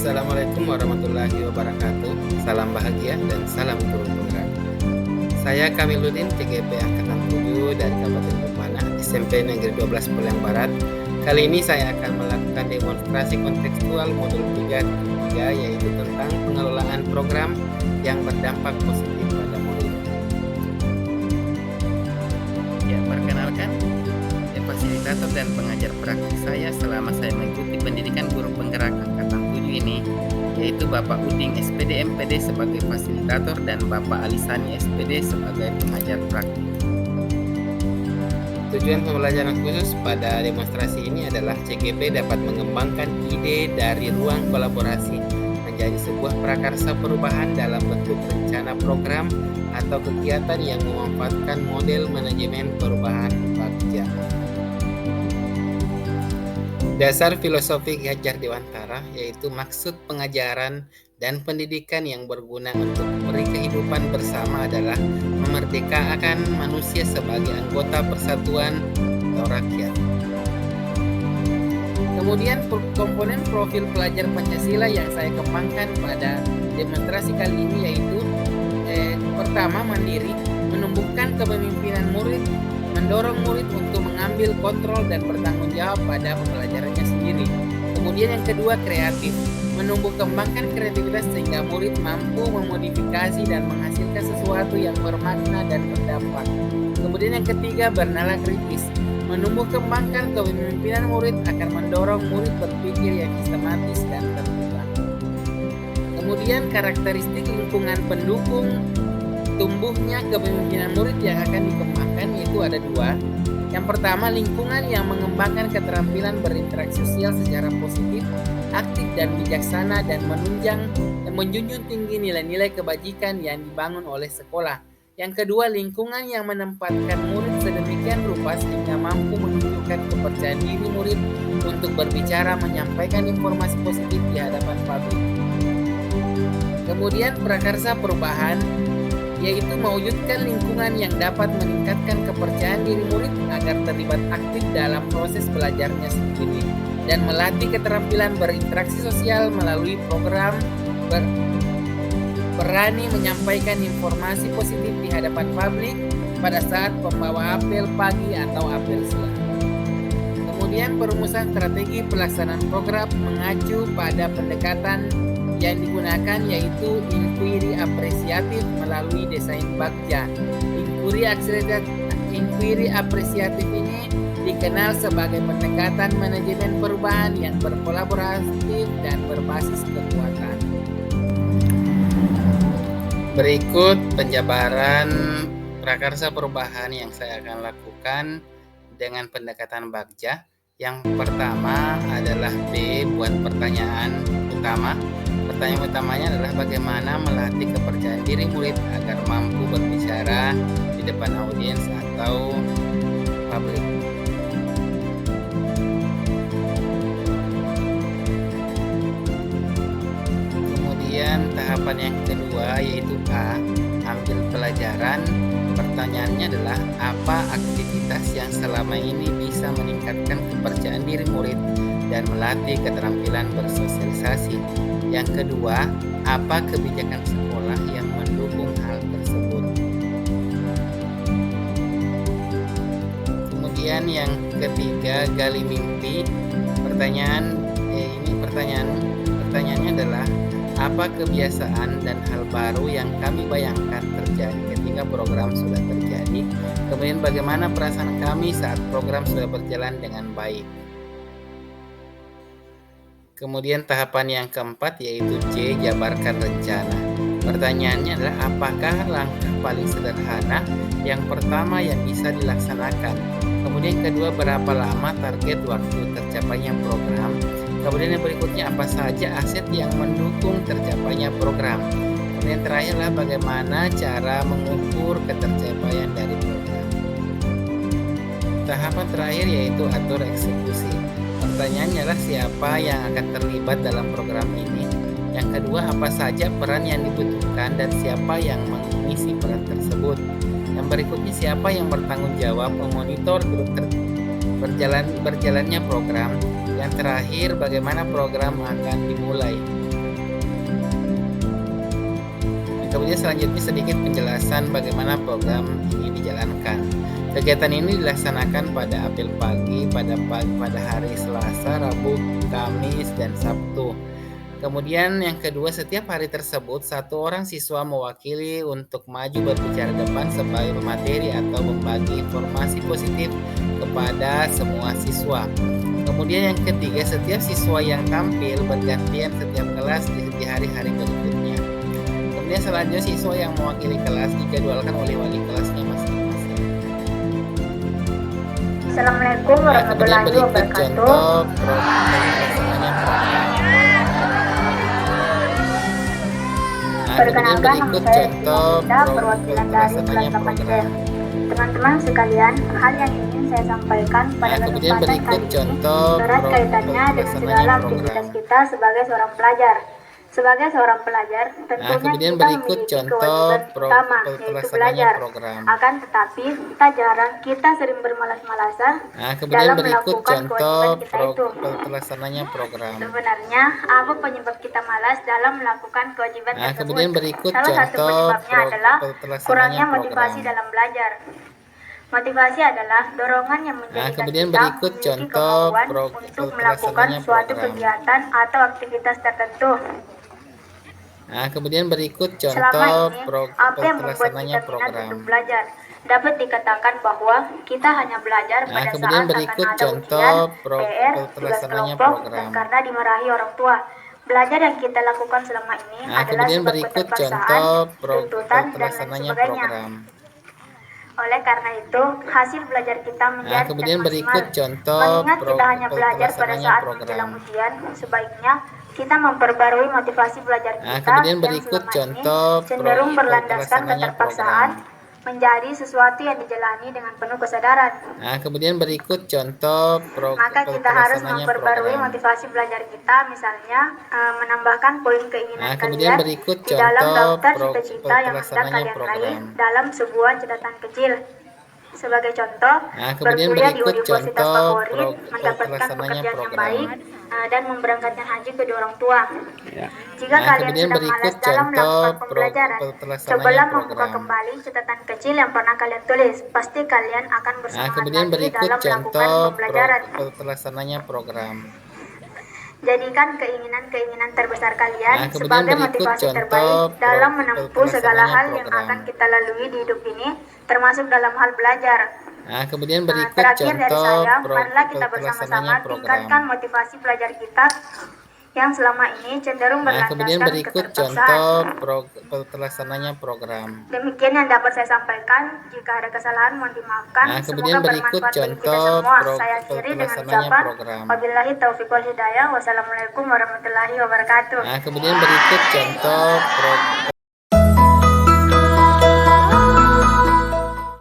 Assalamualaikum warahmatullahi wabarakatuh. Salam bahagia dan salam guru penggerak. Saya Kamiluddin, CGP Angkatan 7 dari Kabupaten Bukmana, SMP Negeri 12 Poliang Barat. Kali ini saya akan melakukan demonstrasi kontekstual modul 3, yaitu tentang pengelolaan program yang berdampak positif pada murid. Ya, perkenalkan, fasilitator dan pengajar praktik saya selama saya mengikuti pendidikan guru penggerak Angkatan 7 ini, yaitu Bapak Uding SPD MPD sebagai fasilitator dan Bapak Alisani SPD sebagai pengajar praktik. Tujuan pembelajaran khusus pada demonstrasi ini adalah CGP dapat mengembangkan ide dari ruang kolaborasi menjadi sebuah prakarsa perubahan dalam bentuk rencana program atau kegiatan yang memanfaatkan model manajemen perubahan Bagja. Dasar filosofi Ki Hajar Dewantara yaitu maksud pengajaran dan pendidikan yang berguna untuk memberi kehidupan bersama adalah memerdekakan manusia sebagai anggota persatuan atau rakyat. Kemudian komponen profil pelajar Pancasila yang saya kembangkan pada demonstrasi kali ini yaitu pertama, mandiri, menumbuhkan kepemimpinan murid, mendorong murid untuk mengambil kontrol dan bertanggung jawab pada pembelajarannya sendiri. Kemudian yang kedua, kreatif, menumbuh kembangkan kreativitas sehingga murid mampu memodifikasi dan menghasilkan sesuatu yang bermakna dan berdampak. Kemudian yang ketiga, bernalar kritis, menumbuh kembangkan kepemimpinan murid akan mendorong murid berpikir yang sistematis dan terbuka. Kemudian karakteristik lingkungan pendukung tumbuhnya kepemimpinan murid yang akan dikembangkan yaitu ada dua. Yang pertama, lingkungan yang mengembangkan keterampilan berinteraksi sosial secara positif, aktif dan bijaksana dan menjunjung tinggi nilai-nilai kebajikan yang dibangun oleh sekolah. Yang kedua, lingkungan yang menempatkan murid sedemikian rupa sehingga mampu menunjukkan kepercayaan diri murid untuk berbicara menyampaikan informasi positif di hadapan publik. Kemudian prakarsa perubahan yaitu mewujudkan lingkungan yang dapat meningkatkan kepercayaan diri murid agar terlibat aktif dalam proses belajarnya sendiri dan melatih keterampilan berinteraksi sosial melalui program berani menyampaikan informasi positif di hadapan publik pada saat pembawa apel pagi atau apel siang. Kemudian perumusan strategi pelaksanaan program mengacu pada pendekatan yang digunakan yaitu inquiry apresiatif melalui desain Bagja. Inquiry apresiatif ini dikenal sebagai pendekatan manajemen perubahan yang berkolaboratif dan berbasis kekuatan. Berikut penjabaran prakarsa perubahan yang saya akan lakukan dengan pendekatan Bagja. Yang pertama adalah B buat pertanyaan utama. Pertanyaan utamanya adalah bagaimana melatih kepercayaan diri murid agar mampu berbicara di depan audiens atau publik. Kemudian tahapan yang kedua yaitu A, ambil pelajaran. Pertanyaannya adalah apa aktivitas yang selama ini bisa meningkatkan kepercayaan diri murid dan melatih keterampilan bersosialisasi. Yang kedua, apa kebijakan sekolah yang mendukung hal tersebut? Kemudian yang ketiga, gali mimpi. Pertanyaannya adalah apa kebiasaan dan hal baru yang kami bayangkan terjadi ketika program sudah terjadi? Kemudian bagaimana perasaan kami saat program sudah berjalan dengan baik? Kemudian tahapan yang keempat yaitu C, jabarkan rencana. Pertanyaannya adalah apakah langkah paling sederhana yang pertama yang bisa dilaksanakan? Kemudian kedua, berapa lama target waktu tercapainya program? Kemudian yang berikutnya, apa saja aset yang mendukung tercapainya program? Kemudian terakhirlah bagaimana cara mengukur ketercapaian dari program. Tahapan terakhir yaitu atur eksekusi. Pertanyaannya adalah siapa yang akan terlibat dalam program ini. Yang kedua, apa saja peran yang dibutuhkan dan siapa yang mengisi peran tersebut. Yang berikutnya, siapa yang bertanggung jawab memonitor berjalannya program. Yang terakhir, bagaimana program akan dimulai. Kemudian selanjutnya sedikit penjelasan bagaimana program ini dijalankan. Kegiatan ini dilaksanakan pada apel pagi, pada hari Selasa, Rabu, Kamis, dan Sabtu. Kemudian yang kedua, setiap hari tersebut satu orang siswa mewakili untuk maju berbicara depan sebagai pemateri atau membagi informasi positif kepada semua siswa. Kemudian yang ketiga, setiap siswa yang tampil bergantian setiap kelas di hari-hari berikutnya. Kemudian selanjutnya siswa yang mewakili kelas dijadwalkan oleh wali kelasnya masing-masing. Assalamualaikum warahmatullahi wabarakatuh. Perkenalkan, nama saya Sinta, perwakilan dari kelas 8C. Teman-teman sekalian, hal yang ingin saya sampaikan pada kesempatan kali ini erat kaitannya dengan segala aktivitas kita sebagai seorang pelajar. Sebagai seorang pelajar, tentunya kita memiliki kewajiban utama, yaitu belajar. Akan tetapi, kita sering bermalas-malasan dalam melakukan kewajiban kita itu. Sebenarnya, apa penyebab kita malas dalam melakukan kewajiban tersebut? Salah satu penyebabnya adalah kurangnya motivasi dalam belajar. Motivasi adalah dorongan yang menjadikan kita memiliki kemauan untuk melakukan suatu kegiatan atau aktivitas tertentu. Selama ini, apa yang membuat kita minat untuk belajar? Dapat dikatakan bahwa kita hanya belajar pada saat akan ada ujian, PR, tugas kelompok, dan karena dimarahi orang tua. Belajar yang kita lakukan selama ini adalah sebab keterpaksaan, tuntutan, dan lain sebagainya. Oleh karena itu, hasil belajar kita menjadi maksimal. Mengingat kita hanya belajar pada saat menjelang ujian, sebaiknya kita memperbarui motivasi belajar kita yang selama ini cenderung berlandaskan keterpaksaan menjadi sesuatu yang dijalani dengan penuh kesadaran. Maka kita harus memperbarui motivasi belajar kita, misalnya menambahkan poin keinginan kalian di dalam daftar cita-cita yang hendak kalian raih dalam sebuah catatan kecil. Sebagai contoh, berkuliah di universitas favorit, mendapatkan pekerjaan yang baik, dan memberangkatkan haji kedua orang tua. Jika kalian sedang malas dalam melakukan pembelajaran, cobalah membuka kembali catatan kecil yang pernah kalian tulis. Pasti kalian akan bersemangat lagi dalam melakukan pembelajaran. Jadikan keinginan-keinginan terbesar kalian sebagai motivasi terbaik dalam menempuh segala hal yang akan kita lalui di hidup ini, termasuk dalam hal belajar. Terakhir dari saya, marilah kita bersama-sama tingkatkan motivasi belajar kita yang selama ini cenderung berlandaskan keterpaksaan. Demikian yang dapat saya sampaikan. Jika ada kesalahan mohon dimaafkan. Semoga bermanfaat bagi kita semua. Saya akhiri dengan ucapan wabillahi taufiq wal hidayah. Wassalamualaikum warahmatullahi wabarakatuh.